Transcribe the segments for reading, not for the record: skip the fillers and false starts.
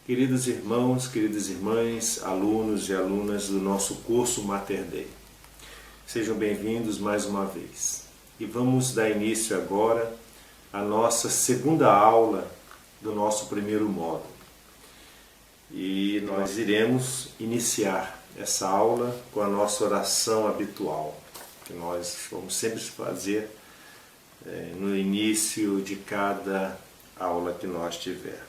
Queridos irmãos, queridas irmãs, alunos e alunas do nosso curso Mater Dei, sejam bem-vindos mais uma vez. E vamos dar início agora à nossa segunda aula do nosso primeiro módulo. E nós iremos iniciar essa aula com a nossa oração habitual, que nós vamos sempre fazer no início de cada aula que nós tivermos.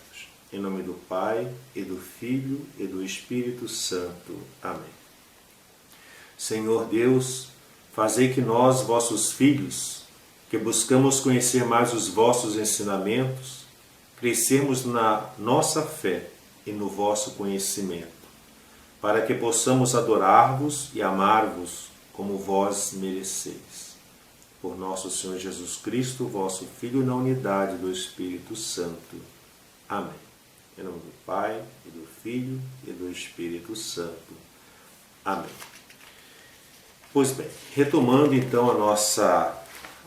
Em nome do Pai, e do Filho, e do Espírito Santo. Amém. Senhor Deus, fazei que nós, vossos filhos, que buscamos conhecer mais os vossos ensinamentos, crescermos na nossa fé e no vosso conhecimento, para que possamos adorar-vos e amar-vos como vós mereceis. Por nosso Senhor Jesus Cristo, vosso Filho, na unidade do Espírito Santo. Amém. Em nome do Pai, e do Filho, e do Espírito Santo. Amém. Pois bem, retomando então a nossa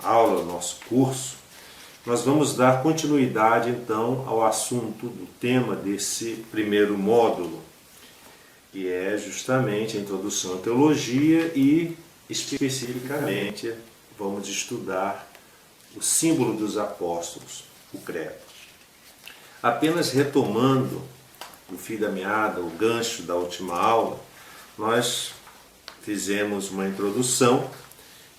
aula, o nosso curso, nós vamos dar continuidade então ao assunto do tema desse primeiro módulo, que é justamente a introdução à teologia e, especificamente, vamos estudar o símbolo dos apóstolos, o credo. Apenas retomando o fio da meada, o gancho da última aula, nós fizemos uma introdução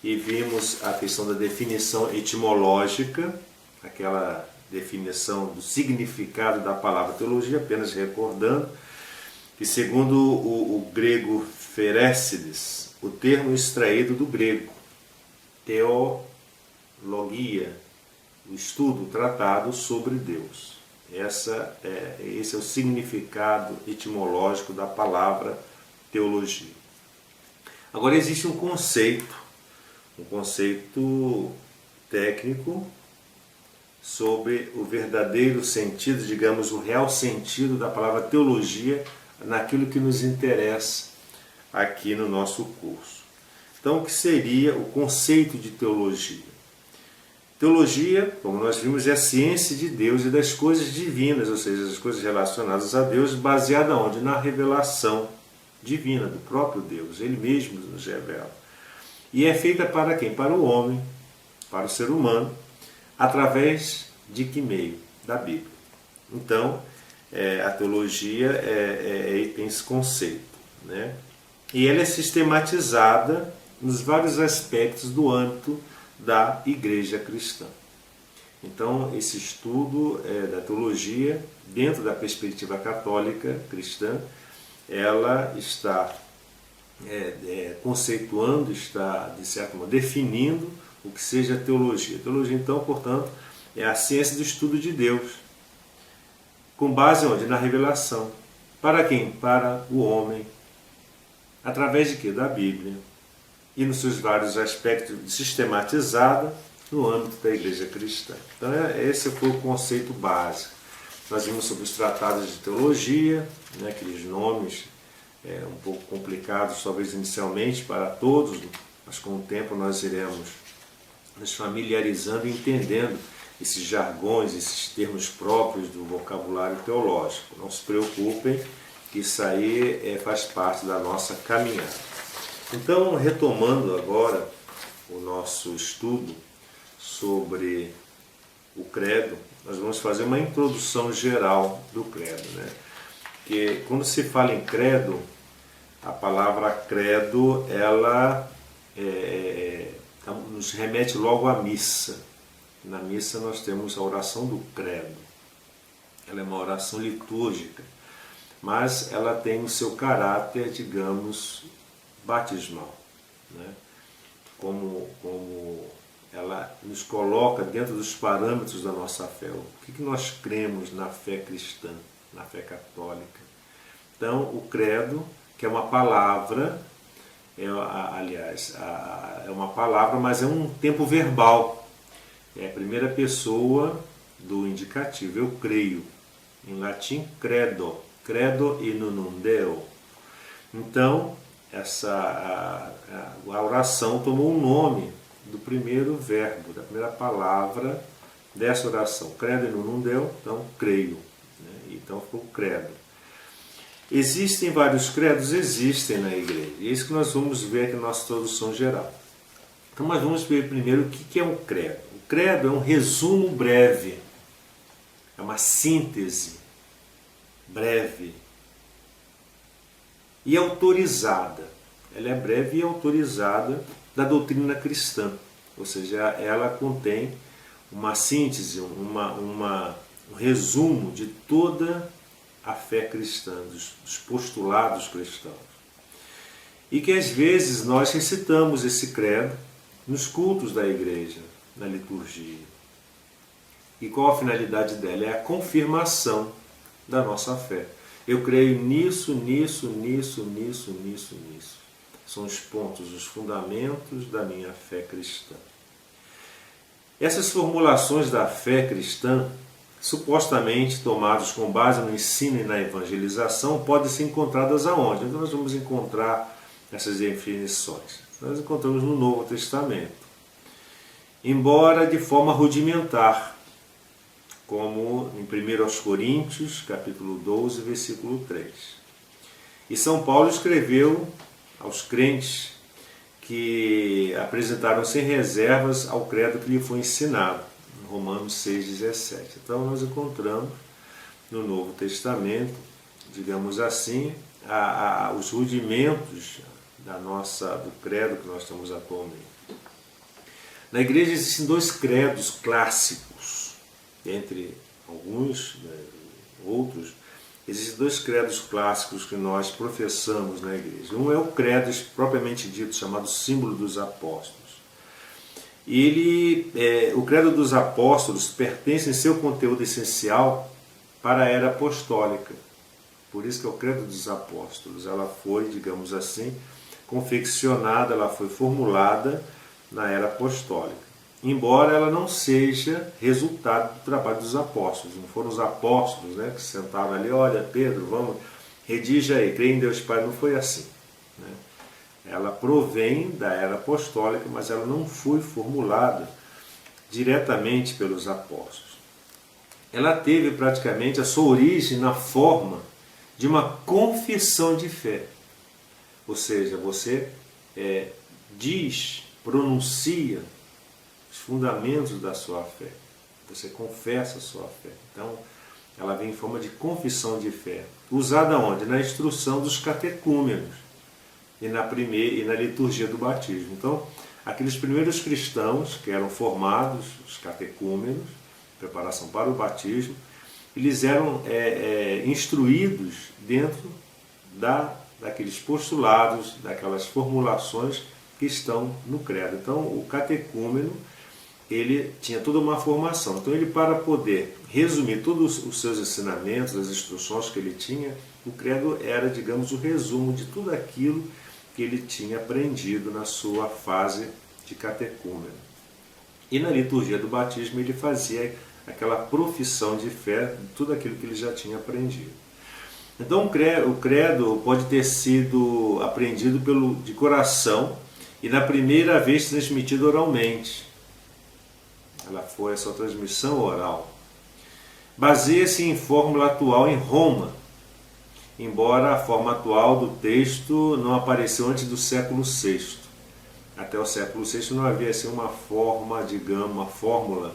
e vimos a questão da definição etimológica, aquela definição do significado da palavra teologia, apenas recordando que, segundo o grego Ferécides, o termo extraído do grego teologia, o estudo, o tratado sobre Deus. Esse é o significado etimológico da palavra teologia. Agora existe um conceito técnico sobre o verdadeiro sentido, digamos, o real sentido da palavra teologia naquilo que nos interessa aqui no nosso curso. Então, o que seria o conceito de teologia? Teologia, como nós vimos, é a ciência de Deus e das coisas divinas, ou seja, as coisas relacionadas a Deus, baseada onde? Na revelação divina do próprio Deus, Ele mesmo nos revela. E é feita para quem? Para o homem, para o ser humano, através de que meio? Da Bíblia. Então, a teologia tem esse conceito, né? E ela é sistematizada nos vários aspectos do âmbito da Igreja Cristã. Então, esse estudo da teologia, dentro da perspectiva católica cristã, ela está conceituando, está, de certo modo, definindo o que seja teologia. Teologia, então, portanto, é a ciência do estudo de Deus, com base onde? Na revelação. Para quem? Para o homem. Através de quê? Da Bíblia. E nos seus vários aspectos sistematizada no âmbito da Igreja Cristã. Então, esse foi o conceito básico. Nós vimos sobre os tratados de teologia, né, aqueles nomes um pouco complicados, talvez inicialmente para todos, mas com o tempo nós iremos nos familiarizando e entendendo esses jargões, esses termos próprios do vocabulário teológico. Não se preocupem, que isso aí faz parte da nossa caminhada. Então, retomando agora o nosso estudo sobre o credo, nós vamos fazer uma introdução geral do credo, né? Porque quando se fala em credo, a palavra credo, ela nos remete logo à missa. Na missa nós temos a oração do credo. Ela é uma oração litúrgica, mas ela tem o seu caráter, digamos, batismal, né? Como ela nos coloca dentro dos parâmetros da nossa fé. O que nós cremos na fé cristã, na fé católica? Então, o credo, que é uma palavra, é uma palavra, mas é um tempo verbal. É a primeira pessoa do indicativo, eu creio. Em latim, credo. Credo in unum Deo. Então, a oração tomou o nome do primeiro verbo, da primeira palavra dessa oração. Credo in unum Deo, então creio. Né? Então ficou credo. Existem vários credos? Existem na igreja. E é isso que nós vamos ver aqui na nossa introdução geral. Então nós vamos ver primeiro o que é um credo. O credo é um resumo breve, é uma síntese breve e autorizada. Ela é breve e autorizada da doutrina cristã, ou seja, ela contém uma síntese, um resumo de toda a fé cristã, dos postulados cristãos. E que às vezes nós recitamos esse credo nos cultos da igreja, na liturgia. E qual a finalidade dela? É a confirmação da nossa fé. Eu creio nisso, nisso, nisso, nisso, nisso, nisso. São os pontos, os fundamentos da minha fé cristã. Essas formulações da fé cristã, supostamente tomadas com base no ensino e na evangelização, podem ser encontradas aonde? Então nós vamos encontrar essas definições. Nós encontramos no Novo Testamento. Embora de forma rudimentar, como em 1 Coríntios, capítulo 12, versículo 3. E São Paulo escreveu aos crentes que apresentaram sem reservas ao credo que lhe foi ensinado, em Romanos 6,17. Então nós encontramos no Novo Testamento, digamos assim, os rudimentos do credo que nós temos atualmente. Na igreja existem dois credos clássicos, entre alguns, outros, existem dois credos clássicos que nós professamos na igreja. Um é o credo propriamente dito, chamado símbolo dos apóstolos. O credo dos apóstolos pertence em seu conteúdo essencial para a era apostólica. Por isso que é o credo dos apóstolos. Ela foi, digamos assim, confeccionada, ela foi formulada na era apostólica. Embora ela não seja resultado do trabalho dos apóstolos. Não foram os apóstolos, que sentaram ali, olha, Pedro, vamos, redige aí, crê em Deus Pai. Não foi assim. Ela provém da era apostólica, mas ela não foi formulada diretamente pelos apóstolos. Ela teve praticamente a sua origem na forma de uma confissão de fé. Ou seja, você pronuncia os fundamentos da sua fé. Você confessa a sua fé. Então, ela vem em forma de confissão de fé. Usada onde? Na instrução dos catecúmenos e na liturgia do batismo. Então, aqueles primeiros cristãos que eram formados, os catecúmenos, preparação para o batismo, eles eram instruídos dentro daqueles postulados, daquelas formulações que estão no credo. Então, o catecúmeno, ele tinha toda uma formação. Então, ele, para poder resumir todos os seus ensinamentos, as instruções que ele tinha, o credo era, digamos, o resumo de tudo aquilo que ele tinha aprendido na sua fase de catecúmeno. E na liturgia do batismo, ele fazia aquela profissão de fé de tudo aquilo que ele já tinha aprendido. Então, o credo pode ter sido aprendido de coração e na primeira vez transmitido oralmente. Ela foi essa transmissão oral. Baseia-se em fórmula atual em Roma, embora a forma atual do texto não apareceu antes do século VI. Até o século VI não havia assim, uma forma, digamos, uma fórmula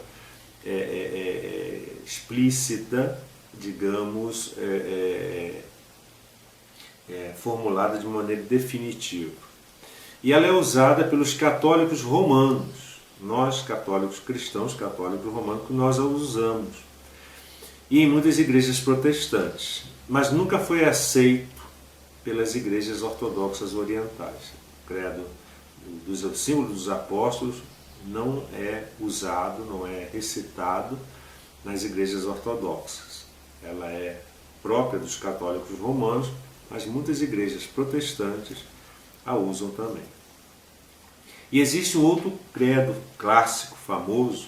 explícita, digamos, formulada de maneira definitiva. E ela é usada pelos católicos romanos, nós católicos cristãos, católicos romanos, que nós a usamos, e em muitas igrejas protestantes, mas nunca foi aceito pelas igrejas ortodoxas orientais. O credo dos símbolos dos apóstolos não é usado, não é recitado nas igrejas ortodoxas. Ela é própria dos católicos romanos, mas muitas igrejas protestantes a usam também. E existe um outro credo clássico, famoso,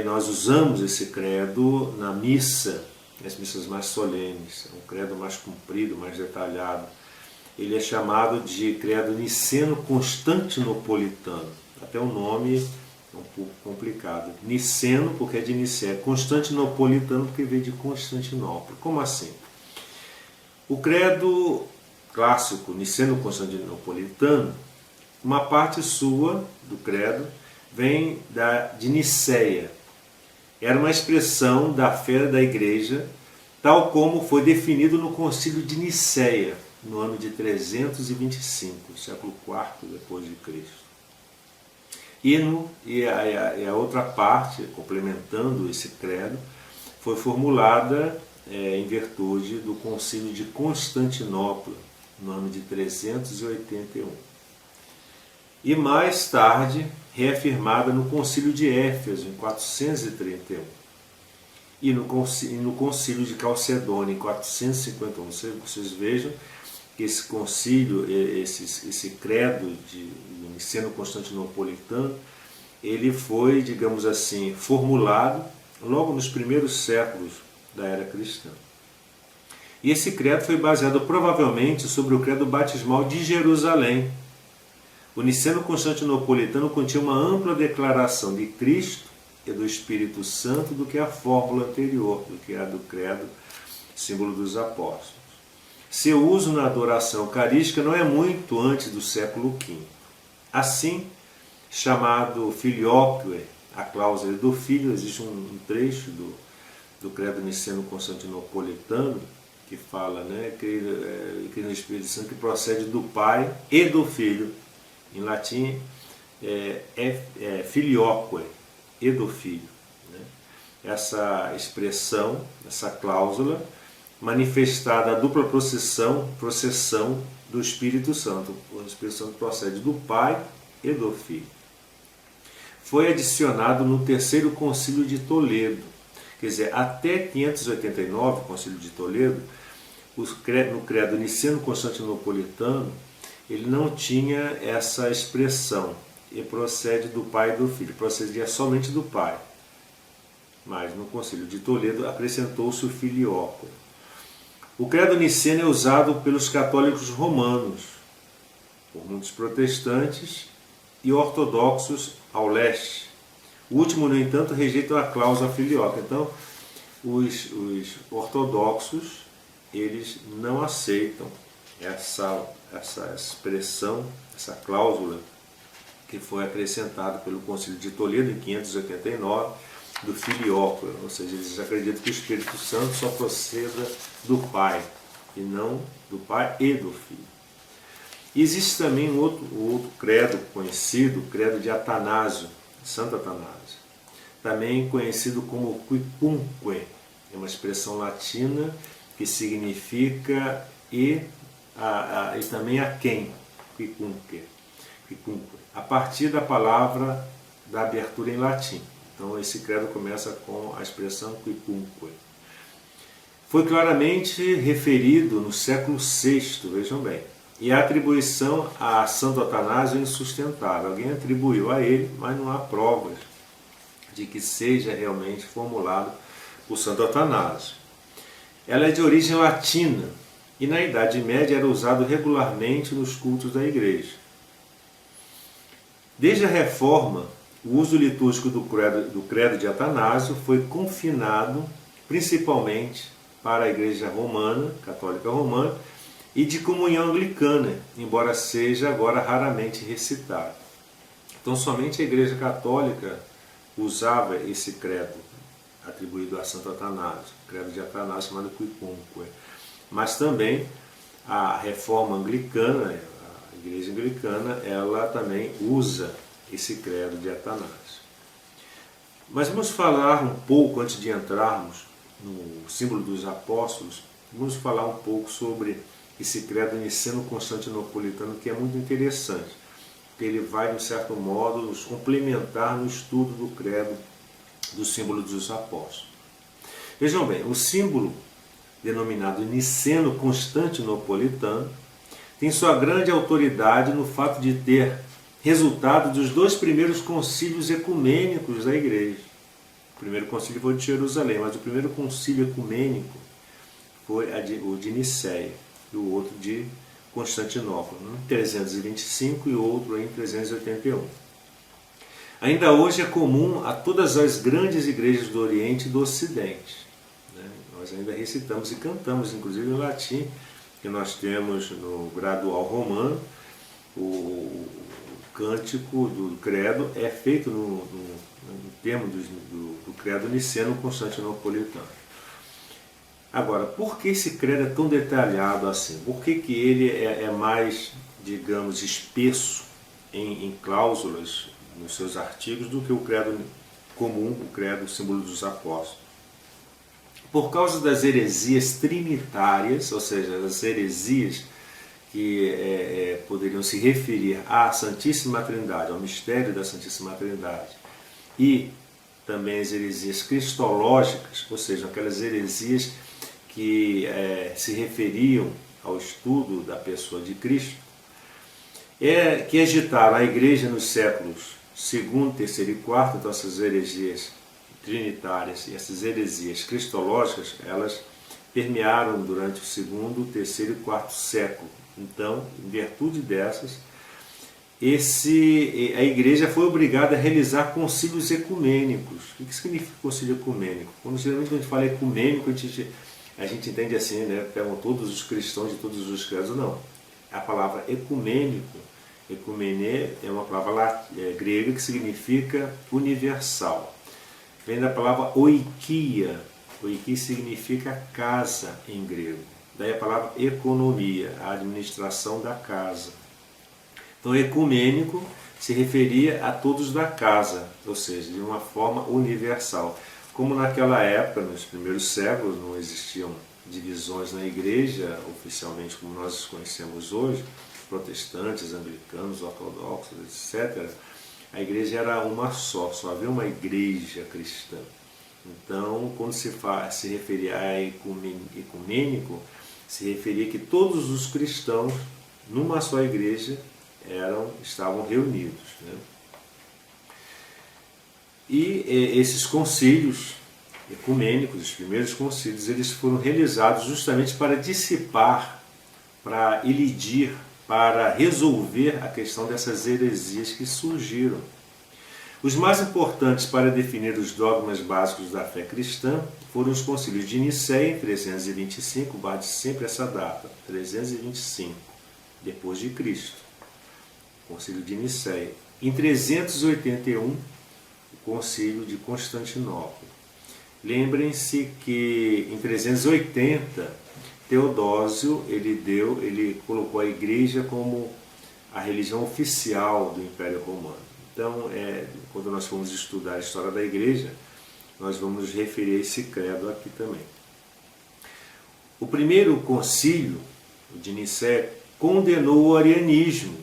nós usamos esse credo na missa, nas missas mais solenes, é um credo mais comprido, mais detalhado. Ele é chamado de credo niceno-constantinopolitano. Até o nome É um pouco complicado. Niceno, porque é de Nicéia. Constantinopolitano, porque veio de Constantinopla. Como assim? O credo clássico niceno-constantinopolitano, uma parte sua do credo vem de Nicéia. Era uma expressão da fé da Igreja, tal como foi definido no Concílio de Nicéia, no ano de 325, século IV depois de Cristo. E a outra parte, complementando esse credo, foi formulada em virtude do Concílio de Constantinopla, no ano de 381. E mais tarde, reafirmada no Concílio de Éfeso, em 431. E no Concílio de Calcedônia, em 451. Vocês vejam que esse concílio, esse credo do niceno constantinopolitano, ele foi, digamos assim, formulado logo nos primeiros séculos da era cristã. E esse credo foi baseado provavelmente sobre o credo batismal de Jerusalém. O niceno constantinopolitano continha uma ampla declaração de Cristo e do Espírito Santo do que a fórmula anterior, do que a do credo, símbolo dos apóstolos. Seu uso na adoração eucarística não é muito antes do século V. Assim, chamado filioque, a cláusula do filho, existe um trecho do credo niceno constantinopolitano que fala, que no Espírito Santo que procede do Pai e do Filho. Em latim é filioque, e do Filho. Essa expressão, essa cláusula, manifestada a dupla processão do Espírito Santo. O Espírito Santo procede do Pai e do Filho. Foi adicionado no terceiro concílio de Toledo. Quer dizer, até 589, concílio de Toledo, no credo niceno constantinopolitano, ele não tinha essa expressão, e procede do Pai e do Filho, procedia somente do Pai. Mas no concílio de Toledo acrescentou-se o filioque. O credo niceno é usado pelos católicos romanos, por muitos protestantes e ortodoxos ao leste. O último, no entanto, rejeita a cláusula filioque. Então, os ortodoxos, eles não aceitam essa expressão, essa cláusula que foi acrescentada pelo Concílio de Toledo em 589, do filioque, ou seja, eles acreditam que o Espírito Santo só proceda do Pai, e não do Pai e do Filho. E existe também um outro credo conhecido, o credo de Atanásio, Santo Atanásio, também conhecido como quicunque, é uma expressão latina que significa e também a quem, quicunque, a partir da palavra da abertura em latim. Então esse credo começa com a expressão quicunque. Foi claramente referido no século VI, vejam bem, e a atribuição a Santo Atanásio é insustentável. Alguém atribuiu a ele, mas não há provas de que seja realmente formulado por Santo Atanásio. Ela é de origem latina e na Idade Média era usado regularmente nos cultos da Igreja. Desde a Reforma, o uso litúrgico do credo de Atanásio foi confinado principalmente para a Igreja Romana, Católica Romana, e de comunhão anglicana, embora seja agora raramente recitado. Então somente a Igreja Católica usava esse credo atribuído a Santo Atanásio, o credo de Atanásio chamado quicunque. Mas também a Reforma Anglicana, a Igreja Anglicana, ela também usa esse credo de Atanásio. Mas vamos falar um pouco, antes de entrarmos no símbolo dos apóstolos, vamos falar um pouco sobre esse credo niceno-constantinopolitano, que é muito interessante, porque ele vai, de certo modo, nos complementar no estudo do credo do símbolo dos apóstolos. Vejam bem, o símbolo denominado niceno-constantinopolitano tem sua grande autoridade no fato de ter resultado dos dois primeiros concílios ecumênicos da Igreja. O primeiro concílio foi de Jerusalém, mas o primeiro concílio ecumênico foi o de Nicéia, e o outro de Constantinopla, em 325 e outro em 381. Ainda hoje é comum a todas as grandes igrejas do Oriente e do Ocidente. Né? Nós ainda recitamos e cantamos, inclusive em latim, que nós temos no gradual romano, o cântico do credo é feito no termo do credo niceno-constantinopolitano. Agora, por que esse credo é tão detalhado assim? Por que ele é mais, digamos, espesso em cláusulas nos seus artigos do que o credo comum, o credo símbolo dos apóstolos? Por causa das heresias trinitárias, ou seja, as heresias que poderiam se referir à Santíssima Trindade, ao mistério da Santíssima Trindade, e também as heresias cristológicas, ou seja, aquelas heresias que se referiam ao estudo da pessoa de Cristo, que agitaram a Igreja nos séculos II, III e IV. Então essas heresias trinitárias e essas heresias cristológicas, elas permearam durante o segundo, terceiro e quarto século. Então, em virtude dessas, a Igreja foi obrigada a realizar concílios ecumênicos. O que significa concílio ecumênico? Geralmente quando a gente fala ecumênico, a gente entende assim, né? Pegam todos os cristãos de todos os credos. Não. A palavra ecumênico, ecumené, é uma palavra grega que significa universal. Vem da palavra oikia. Oikia significa casa em grego. Daí a palavra economia, a administração da casa. Então, ecumênico se referia a todos da casa, ou seja, de uma forma universal. Como naquela época, nos primeiros séculos, não existiam divisões na igreja, oficialmente como nós os conhecemos hoje, protestantes, anglicanos, ortodoxos, etc., a igreja era uma só havia uma igreja cristã. Então, quando se referia a ecumênico, se referia que todos os cristãos, numa só igreja, estavam reunidos. Né? E esses concílios ecumênicos, os primeiros concílios, eles foram realizados justamente para dissipar, para elidir, para resolver a questão dessas heresias que surgiram. Os mais importantes para definir os dogmas básicos da fé cristã foram os concílios de Nicéia, em 325, guarde sempre essa data, 325, depois de Cristo, concílio de Nicéia. Em 381, o concílio de Constantinopla. Lembrem-se que em 380, Teodósio ele colocou a igreja como a religião oficial do Império Romano. Então, quando nós formos estudar a história da igreja, nós vamos nos referir a esse credo aqui também. O primeiro concílio de Nicéia condenou o arianismo,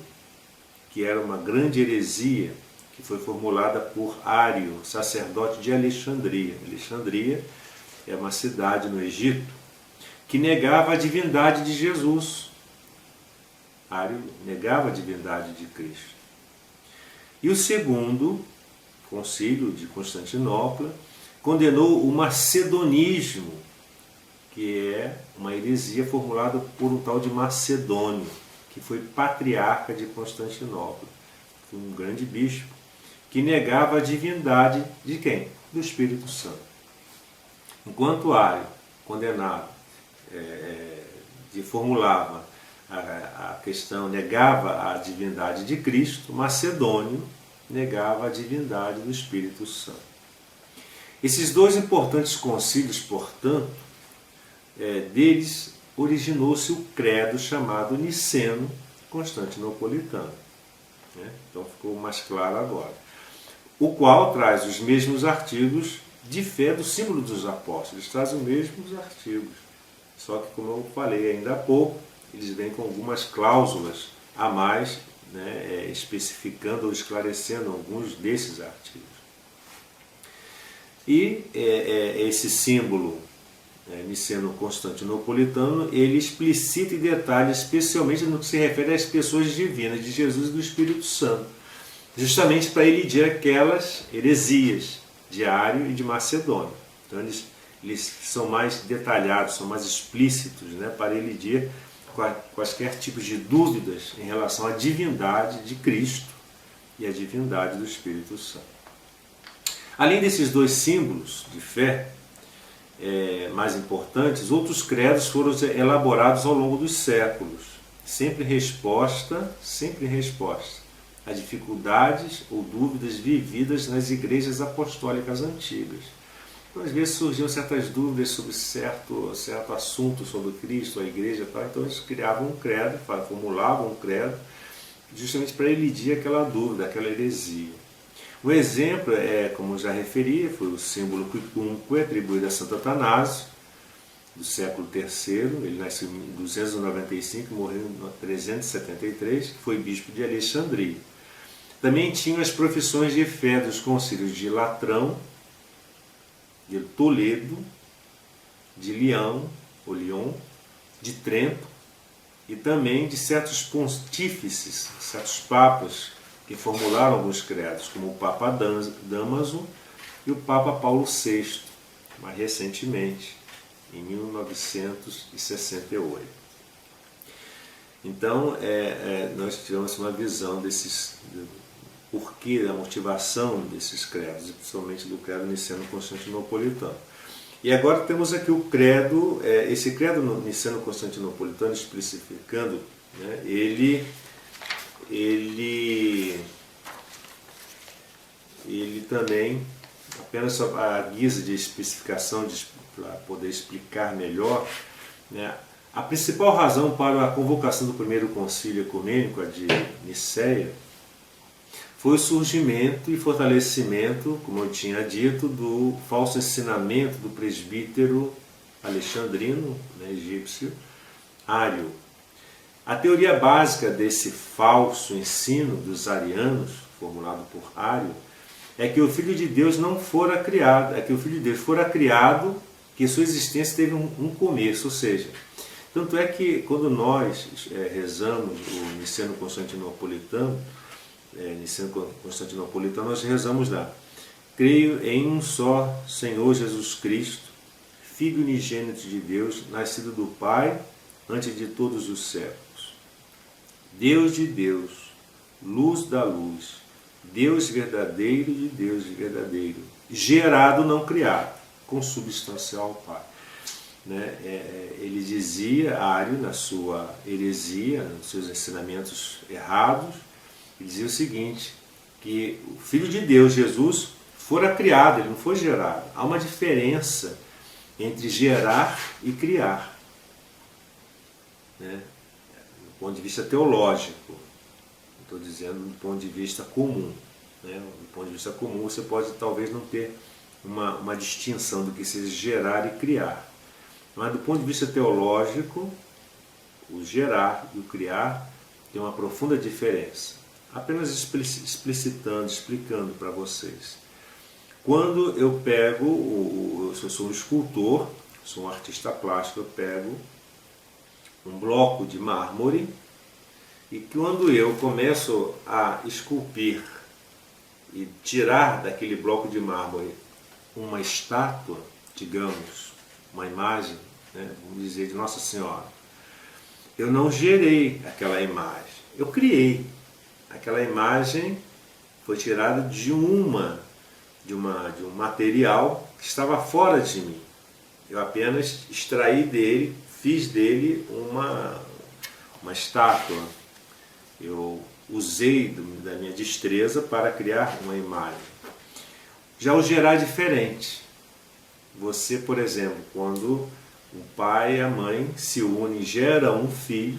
que era uma grande heresia que foi formulada por Ário, sacerdote de Alexandria. Alexandria é uma cidade no Egito que negava a divindade de Jesus. Ário negava a divindade de Cristo. E o segundo concílio de Constantinopla condenou o macedonismo, que é uma heresia formulada por um tal de Macedônio, que foi patriarca de Constantinopla. Foi um grande bispo que negava a divindade de quem? Do Espírito Santo. Enquanto Ário condenava, formulava a questão, negava a divindade de Cristo, Macedônio negava a divindade do Espírito Santo. Esses dois importantes concílios, portanto, deles originou-se o credo chamado niceno-constantinopolitano. Então ficou mais claro agora. O qual traz os mesmos artigos de fé do símbolo dos apóstolos. Eles trazem os mesmos artigos. Só que, como eu falei ainda há pouco, eles vêm com algumas cláusulas a mais, né, especificando ou esclarecendo alguns desses artigos. E esse símbolo niceno-constantinopolitano, ele explicita e detalha especialmente no que se refere às pessoas divinas de Jesus e do Espírito Santo, justamente para elidir aquelas heresias de Ário e de Macedônio. Então eles são mais detalhados, são mais explícitos, né, para elidir quaisquer tipos de dúvidas em relação à divindade de Cristo e a divindade do Espírito Santo. Além desses dois símbolos de fé mais importantes, outros credos foram elaborados ao longo dos séculos, sempre resposta a dificuldades ou dúvidas vividas nas igrejas apostólicas antigas. Então, às vezes surgiam certas dúvidas sobre certo assunto sobre Cristo, a igreja, então eles criavam um credo, formulavam um credo, justamente para elidir aquela dúvida, aquela heresia. Um exemplo como já referi, foi o símbolo quicunque atribuído a Santo Atanásio, do século III. Ele nasceu em 295 e morreu em 373, que foi bispo de Alexandria. Também tinham as profissões de fé dos concílios de Latrão, de Toledo, de Lyon, de Trento, e também de certos pontífices, certos papas, que formularam alguns credos, como o Papa Damaso e o Papa Paulo VI, mais recentemente, em 1968. Então, nós tivemos uma visão do porquê, da motivação desses credos, principalmente do credo niceno-constantinopolitano. E agora temos aqui o credo, esse credo niceno-constantinopolitano, especificando, né, ele também, apenas a guisa de especificação, para poder explicar melhor, né, a principal razão para a convocação do primeiro concílio ecumênico, a de Niceia, foi o surgimento e fortalecimento, como eu tinha dito, do falso ensinamento do presbítero alexandrino, né, egípcio, Ário. A teoria básica desse falso ensino dos arianos, formulado por Ário, é que o Filho de Deus não fora criado, que o Filho de Deus fora criado, que sua existência teve um começo, ou seja, tanto é que quando nós rezamos o niceno-constantinopolitano, nós rezamos lá: creio em um só Senhor Jesus Cristo, Filho unigênito de Deus, nascido do Pai antes de todos os séculos, Deus de Deus, luz da luz, Deus verdadeiro de Deus verdadeiro, gerado, não criado, consubstancial ao Pai. Né? Ele dizia, Ário, na sua heresia, nos seus ensinamentos errados, ele dizia o seguinte, que o Filho de Deus, Jesus, fora criado, ele não foi gerado. Há uma diferença entre gerar e criar, né? Do ponto de vista teológico, estou dizendo do ponto de vista comum, né? Do ponto de vista comum você pode talvez não ter uma distinção do que seja gerar e criar, mas do ponto de vista teológico, o gerar e o criar tem uma profunda diferença. Apenas explicando para vocês. Quando eu pego, eu sou um escultor, sou um artista plástico, eu pego um bloco de mármore e quando eu começo a esculpir e tirar daquele bloco de mármore uma estátua, digamos, uma imagem, né, vamos dizer, de Nossa Senhora, eu não gerei aquela imagem, eu criei. Aquela imagem foi tirada de um material que estava fora de mim. Eu apenas extraí dele, fiz dele uma estátua. Eu usei da minha destreza para criar uma imagem. Já o gerar é diferente. Você, por exemplo, quando o pai e a mãe se unem e geram um filho,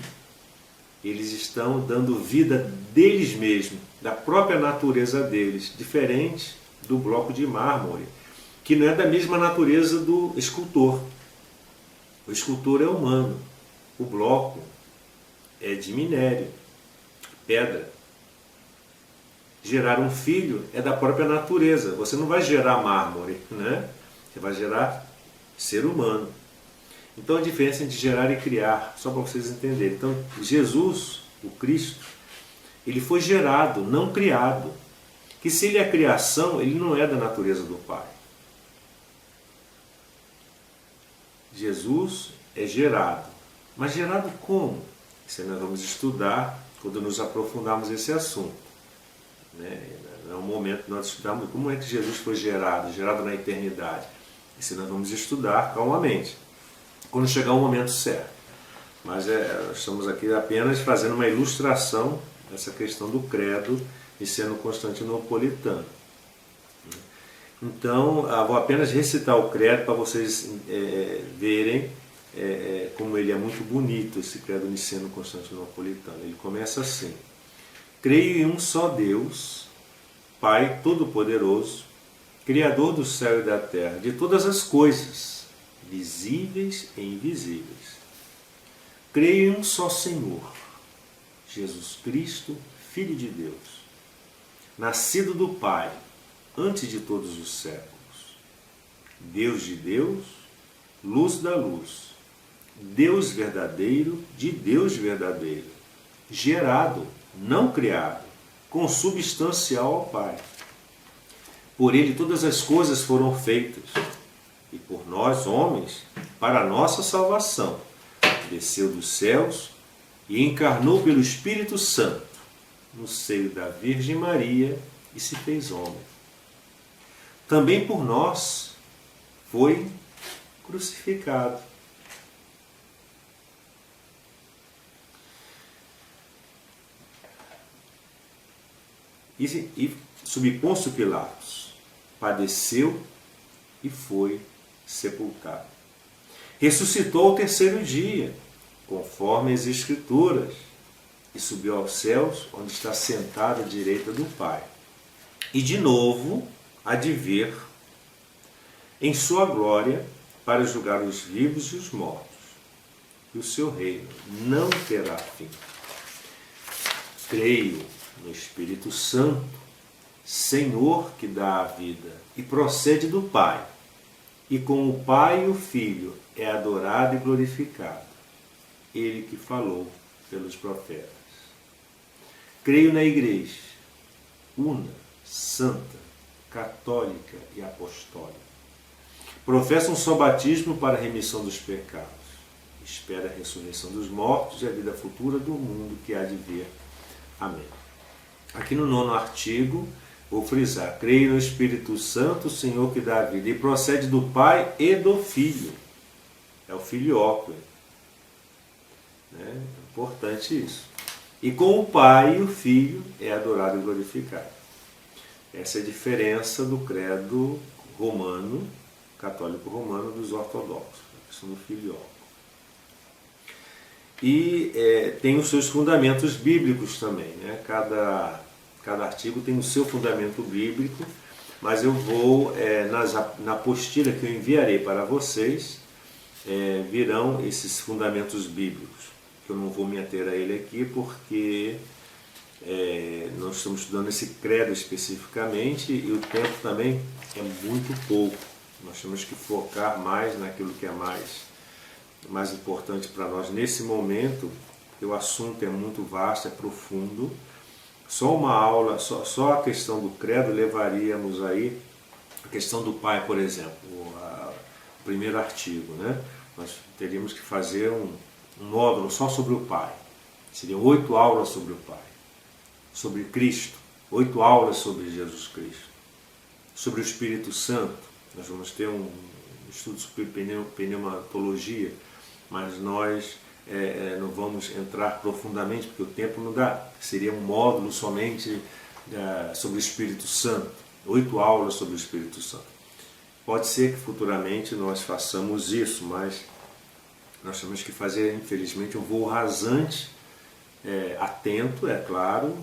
eles estão dando vida deles mesmos, da própria natureza deles, diferente do bloco de mármore, que não é da mesma natureza do escultor. O escultor é humano, o bloco é de minério, pedra. Gerar um filho é da própria natureza. Você não vai gerar mármore, né? Você vai gerar ser humano. Então a diferença entre gerar e criar, só para vocês entenderem. Então Jesus, o Cristo, ele foi gerado, não criado. Que se ele é criação, ele não é da natureza do Pai. Jesus é gerado. Mas gerado como? Isso nós vamos estudar quando nos aprofundarmos nesse assunto. né? Não é um momento que nós estudamos como é que Jesus foi gerado na eternidade. Isso nós vamos estudar calmamente, quando chegar o momento certo. Mas nós estamos aqui apenas fazendo uma ilustração dessa questão do credo e sendo constantinopolitano. Então, vou apenas recitar o credo para vocês verem como ele é muito bonito, esse credo niceno-constantinopolitano. Ele começa assim: creio em um só Deus, Pai Todo-Poderoso, Criador do céu e da terra, de todas as coisas, visíveis e invisíveis. Creio em um só Senhor, Jesus Cristo, Filho de Deus, nascido do Pai, antes de todos os séculos, Deus de Deus, luz da luz, Deus verdadeiro de Deus verdadeiro, gerado, não criado, consubstancial ao Pai. Por ele todas as coisas foram feitas, e por nós, homens, para a nossa salvação, desceu dos céus e encarnou pelo Espírito Santo, no seio da Virgem Maria, e se fez homem. Também por nós foi crucificado. E sob Pôncio Pilatos, padeceu e foi sepultado. Ressuscitou ao terceiro dia, conforme as Escrituras, e subiu aos céus, onde está sentado à direita do Pai. E de novo há de vir em sua glória para julgar os vivos e os mortos. E o seu reino não terá fim. Creio no Espírito Santo, Senhor que dá a vida e procede do Pai, e com o Pai e o Filho é adorado e glorificado, ele que falou pelos profetas. Creio na Igreja, una, santa, católica e apostólica. Professa um só batismo para a remissão dos pecados. Espera a ressurreição dos mortos e a vida futura do mundo que há de vir. Amém. Aqui no 9º artigo, vou frisar: creio no Espírito Santo, Senhor que dá a vida, e procede do Pai e do Filho. É o filioque. É importante isso. E com o Pai e o Filho é adorado e glorificado. Essa é a diferença do credo romano, católico romano, dos ortodoxos, a questão do filioque. E tem os seus fundamentos bíblicos também, né? Cada artigo tem o seu fundamento bíblico, mas eu vou, na apostila que eu enviarei para vocês, virão esses fundamentos bíblicos, que eu não vou me ater a ele aqui, porque nós estamos estudando esse credo especificamente, e o tempo também é muito pouco. Nós temos que focar mais naquilo que é mais importante para nós nesse momento, porque o assunto é muito vasto, é profundo. Só uma aula, só a questão do credo levaríamos aí, a questão do Pai, por exemplo, o primeiro artigo, né? Nós teríamos que fazer um módulo só sobre o Pai. Seriam 8 aulas sobre o Pai. Sobre Cristo, 8 aulas sobre Jesus Cristo. Sobre o Espírito Santo, nós vamos ter um estudo sobre pneumatologia, mas nós não vamos entrar profundamente, porque o tempo não dá. Seria um módulo somente sobre o Espírito Santo, 8 aulas sobre o Espírito Santo. Pode ser que futuramente nós façamos isso, mas nós temos que fazer, infelizmente, um voo rasante, atento, é claro,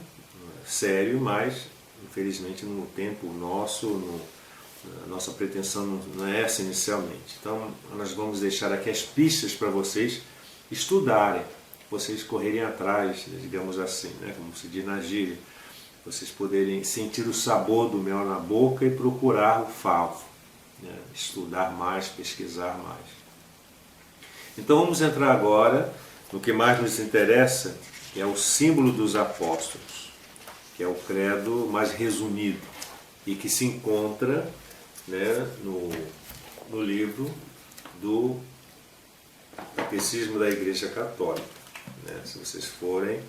sério, mas infelizmente no tempo nosso, a nossa pretensão não é essa inicialmente. Então nós vamos deixar aqui as pistas para vocês estudarem, vocês correrem atrás, digamos assim, né? Como se diz na gíria, vocês poderem sentir o sabor do mel na boca e procurar o favo, né? Estudar mais, pesquisar mais. Então vamos entrar agora no que mais nos interessa, que é o símbolo dos apóstolos, que é o credo mais resumido e que se encontra, né, no livro do Catecismo da Igreja Católica. Né? Se vocês forem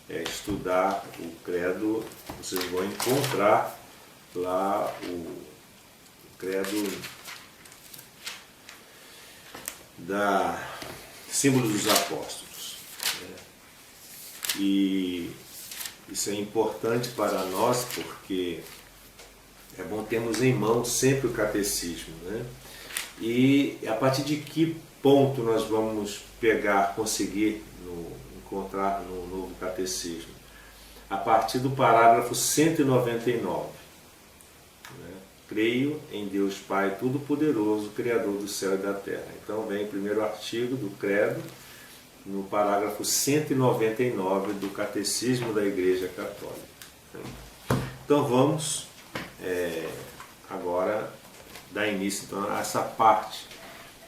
estudar o credo, vocês vão encontrar lá o credo da símbolo dos apóstolos. E isso é importante para nós porque é bom termos em mão sempre o catecismo, né? E a partir de que ponto nós vamos conseguir encontrar no novo catecismo? A partir do parágrafo 199. Né? Creio em Deus Pai Todo-Poderoso, Criador do céu e da terra. Então vem o primeiro artigo do credo, no parágrafo 199 do Catecismo da Igreja Católica. Então vamos agora dar início então, a essa parte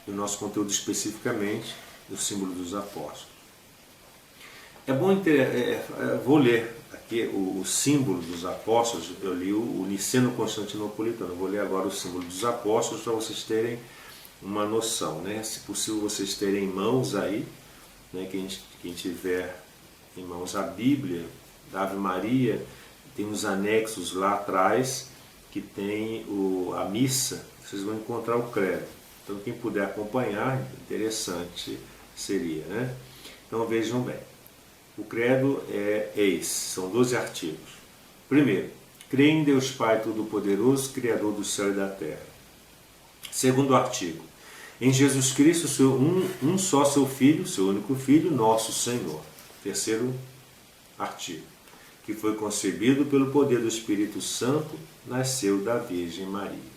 do nosso conteúdo, especificamente do símbolo dos apóstolos. É bom vou ler aqui o símbolo dos apóstolos. Eu li o Niceno Constantinopolitano, vou ler agora o símbolo dos apóstolos para vocês terem uma noção, né? Se possível vocês terem em mãos aí, né? Quem tiver em mãos a Bíblia da Ave Maria, tem uns anexos lá atrás que tem a missa, vocês vão encontrar o credo. Então quem puder acompanhar, interessante seria, né? Então vejam bem, o credo é esse, são 12 artigos. Primeiro, creio em Deus Pai Todo-Poderoso, Criador do céu e da terra. Segundo artigo, em Jesus Cristo, um só seu Filho, seu único Filho, nosso Senhor. Terceiro artigo, que foi concebido pelo poder do Espírito Santo, nasceu da Virgem Maria.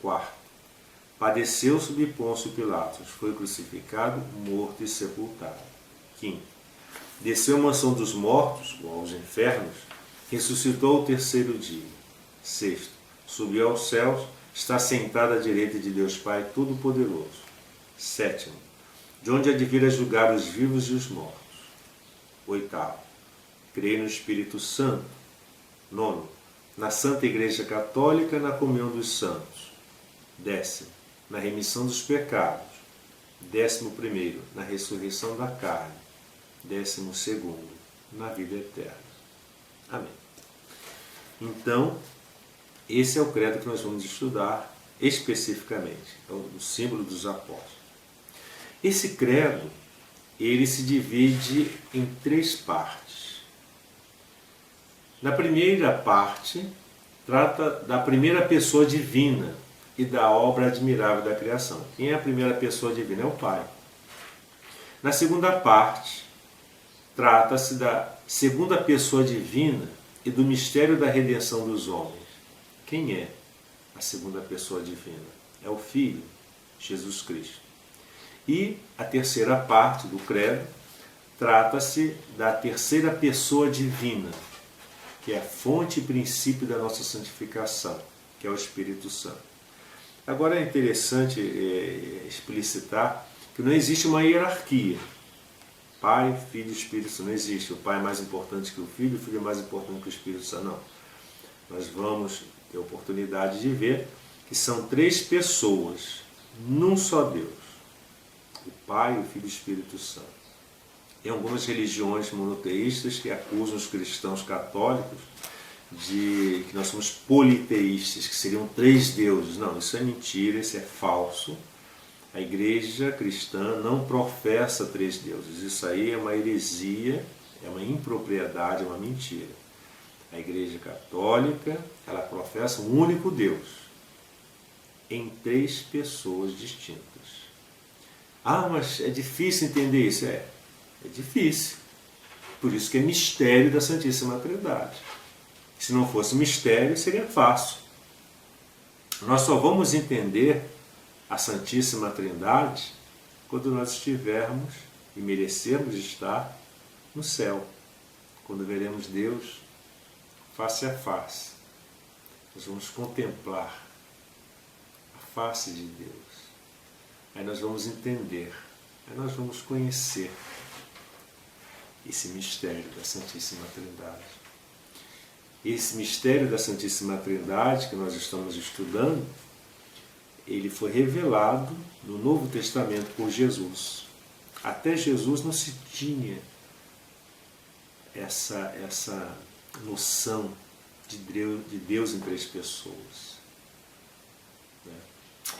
Quarto, padeceu sob Pôncio Pilatos, foi crucificado, morto e sepultado. Quinto, desceu à mansão dos mortos, ou aos infernos, ressuscitou ao terceiro dia. Sexto, subiu aos céus, está sentado à direita de Deus Pai Todo-Poderoso. Sétimo, de onde há de vir a julgar os vivos e os mortos. Oitavo, creio no Espírito Santo. Nono, na Santa Igreja Católica, na comunhão dos santos. Décimo, na remissão dos pecados. 11º, na ressurreição da carne. 12º, na vida eterna. Amém. Então, esse é o credo que nós vamos estudar especificamente, é o símbolo dos apóstolos. Esse credo, ele se divide em 3 partes. Na primeira parte, trata da primeira pessoa divina e da obra admirável da criação. Quem é a primeira pessoa divina? É o Pai. Na segunda parte, trata-se da segunda pessoa divina e do mistério da redenção dos homens. Quem é a segunda pessoa divina? É o Filho, Jesus Cristo. E a terceira parte do credo trata-se da terceira pessoa divina, que é a fonte e princípio da nossa santificação, que é o Espírito Santo. Agora é interessante explicitar que não existe uma hierarquia. Pai, Filho e Espírito Santo. Não existe. O Pai é mais importante que o Filho é mais importante que o Espírito Santo. Não. Nós vamos ter a oportunidade de ver que são 3 pessoas, num só Deus. O Pai, o Filho e o Espírito Santo. Em algumas religiões monoteístas que acusam os cristãos católicos de que nós somos politeístas, que seriam 3 deuses. Não, isso é mentira, isso é falso. A igreja cristã não professa 3 deuses. Isso aí é uma heresia, é uma impropriedade, é uma mentira. A igreja católica, ela professa um único Deus, em 3 pessoas distintas. Ah, mas é difícil entender isso. É difícil. Por isso que é mistério da Santíssima Trindade. Se não fosse mistério, seria fácil. Nós só vamos entender a Santíssima Trindade quando nós estivermos e merecermos estar no céu, quando veremos Deus face a face. Nós vamos contemplar a face de Deus. Aí nós vamos entender, aí nós vamos conhecer esse mistério da Santíssima Trindade. Esse mistério da Santíssima Trindade que nós estamos estudando, ele foi revelado no Novo Testamento por Jesus. Até Jesus não se tinha essa noção de Deus em três pessoas. Né?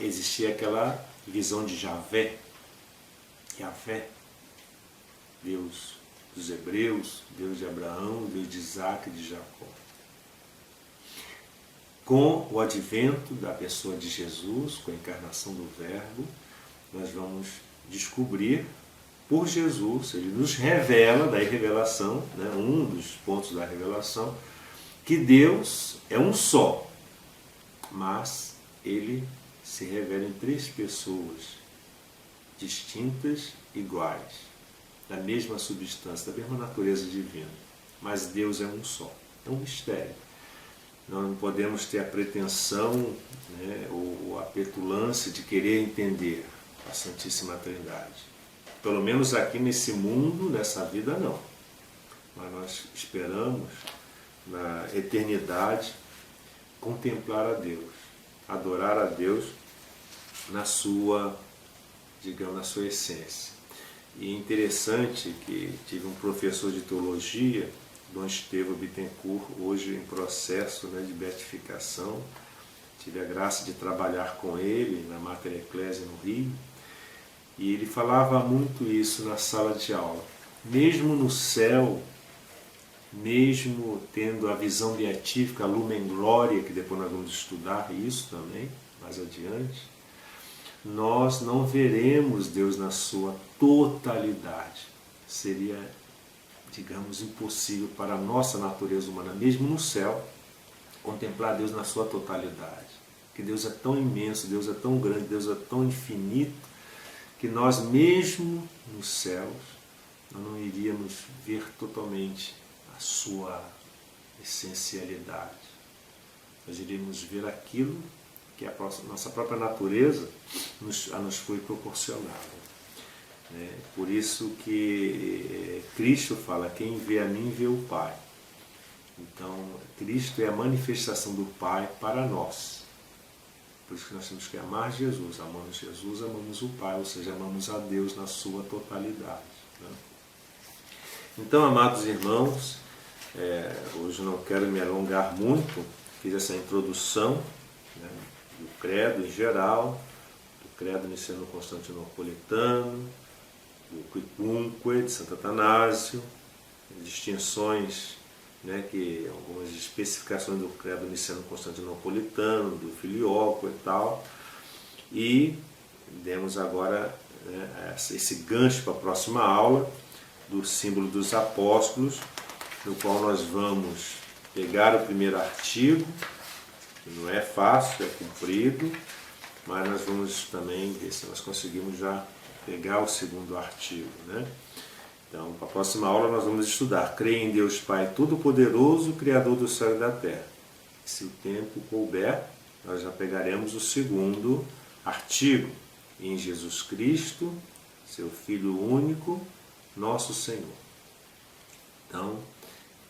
Existia aquela visão de Javé, Deus dos hebreus, Deus de Abraão, Deus de Isaac e de Jacó. Com o advento da pessoa de Jesus, com a encarnação do Verbo, nós vamos descobrir por Jesus, ele nos revela, daí revelação, né, um dos pontos da revelação, que Deus é um só, mas ele se revela em três pessoas distintas, iguais, da mesma substância, da mesma natureza divina, mas Deus é um só, é um mistério. Nós não podemos ter a pretensão, né, ou a petulância de querer entender a Santíssima Trindade. Pelo menos aqui nesse mundo, nessa vida, não. Mas nós esperamos, na eternidade, contemplar a Deus, adorar a Deus na sua, digamos, na sua essência. E é interessante que tive um professor de teologia, Dom Estevão Bittencourt, hoje em processo, né, de beatificação. Tive a graça de trabalhar com ele na Mater Ecclesiae no Rio. E ele falava muito isso na sala de aula. Mesmo no céu, mesmo tendo a visão beatífica, a Lumen Gloria, que depois nós vamos estudar isso também, mais adiante, nós não veremos Deus na sua totalidade. Seria, digamos, impossível para a nossa natureza humana, mesmo no céu, contemplar Deus na sua totalidade. Porque Deus é tão imenso, Deus é tão grande, Deus é tão infinito, que nós mesmo nos céus, nós não iríamos ver totalmente a sua essencialidade. Nós iríamos ver aquilo que a nossa própria natureza nos foi proporcionada. Por isso que Cristo fala, quem vê a mim vê o Pai. Então, Cristo é a manifestação do Pai para nós. Por isso que nós temos que amar Jesus. Amamos Jesus, amamos o Pai, ou seja, amamos a Deus na sua totalidade. Então, amados irmãos, hoje não quero me alongar muito, fiz essa introdução, né, do credo em geral, do credo niceno-constantinopolitano, do Quicunque de Santo Atanásio, distinções, né, que algumas especificações do credo niceno-constantinopolitano, do Filioque e tal, e demos agora, né, esse gancho para a próxima aula do símbolo dos apóstolos, no qual nós vamos pegar o primeiro artigo, que não é fácil, é comprido, mas nós vamos também ver se nós conseguimos já pegar o segundo artigo, né? Então, para a próxima aula nós vamos estudar Creio em Deus Pai Todo-Poderoso, Criador do céu e da terra. Se o tempo couber, nós já pegaremos o segundo artigo, em Jesus Cristo, seu Filho único, nosso Senhor. Então,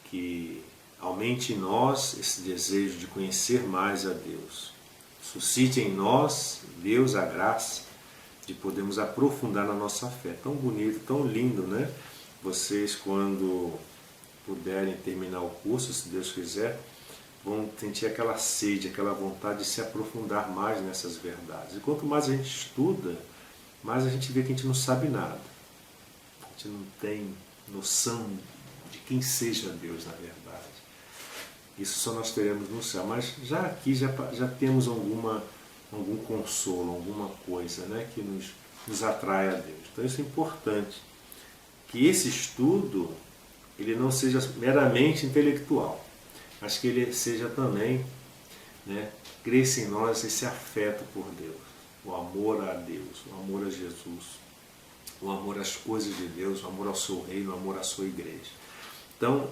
que aumente em nós esse desejo de conhecer mais a Deus. Suscite em nós, Deus, a graça de podermos aprofundar na nossa fé. Tão bonito, tão lindo, né? Vocês, quando puderem terminar o curso, se Deus quiser, vão sentir aquela sede, aquela vontade de se aprofundar mais nessas verdades. E quanto mais a gente estuda, mais a gente vê que a gente não sabe nada. A gente não tem noção de quem seja Deus, na verdade. Isso só nós teremos no céu. Mas já aqui já temos algum consolo, alguma coisa, né, que nos atrai a Deus. Então isso é importante. Que esse estudo ele não seja meramente intelectual, mas que ele seja também, né, cresça em nós esse afeto por Deus, o amor a Deus, o amor a Jesus, o amor às coisas de Deus, o amor ao seu reino, o amor à sua igreja. Então,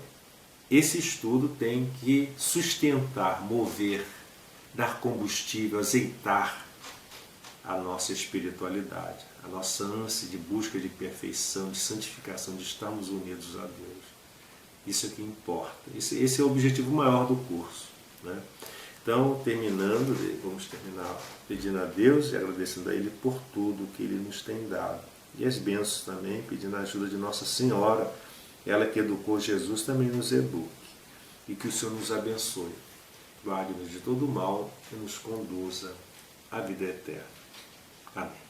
esse estudo tem que sustentar, mover, dar combustível, azeitar a nossa espiritualidade, a nossa ânsia de busca de perfeição, de santificação, de estarmos unidos a Deus. Isso é que importa. Esse é o objetivo maior do curso, né? Então, terminando, vamos terminar pedindo a Deus e agradecendo a Ele por tudo que Ele nos tem dado. E as bênçãos também, pedindo a ajuda de Nossa Senhora ela que educou Jesus também nos eduque. E que o Senhor nos abençoe, guarde-nos de todo mal e nos conduza à vida eterna. Amém.